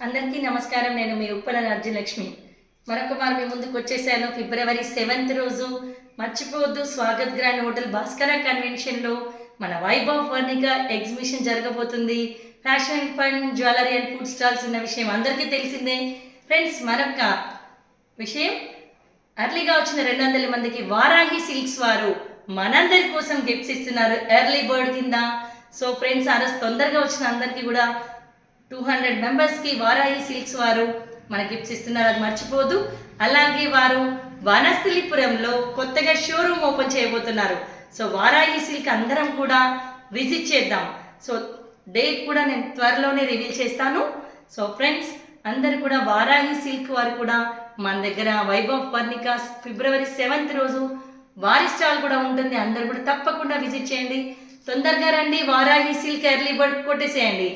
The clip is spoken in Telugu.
అందరికీ నమస్కారం. నేను మీ ఉప్పల రాజ్యలక్ష్మి. మరొక వారు మీ ముందుకు వచ్చేసాను. ఫిబ్రవరి 7th రోజు మర్చిపోవద్దు, స్వాగత్ గ్రాండ్ హోటల్ భాస్కర కన్వెన్షన్లో మన వైభవ్ వర్ణిక ఎగ్జిబిషన్ జరగబోతుంది. Fashion, fun, jewellery and food stalls ఉన్న విషయం అందరికీ తెలిసిందే. ఫ్రెండ్స్, మరొక విషయం, ఎర్లీగా వచ్చిన 200 మందికి వారాహి సిల్క్స్ వారు మనందరి కోసం గిఫ్ట్స్ ఇస్తున్నారు ఎర్లీ బర్డ్ కింద. సో ఫ్రెండ్స్, ఆ రోజు తొందరగా వచ్చిన అందరికీ కూడా 200 మెంబర్స్కి వారాహి సిల్క్స్ వారు మన గిఫ్ట్స్ ఇస్తున్నారు, అది మర్చిపోదు. అలాగే వారు వనస్థలిపురంలో కొత్తగా షోరూమ్ ఓపెన్ చేయబోతున్నారు. సో వారాహి సిల్క్ అందరం కూడా విజిట్ చేద్దాం. సో డేట్ కూడా నేను త్వరలోనే రివీల్ చేస్తాను. సో ఫ్రెండ్స్, అందరు కూడా వారాహి సిల్క్ వారు కూడా మన దగ్గర వైభవ్ వర్ణిక ఫిబ్రవరి 7th రోజు వారి స్టాల్ కూడా ఉంటుంది. అందరు కూడా తప్పకుండా విజిట్ చేయండి. తొందరగా రండి, వారాహి సిల్క్ ఎర్లీ బర్డ్ కొట్టేసేయండి.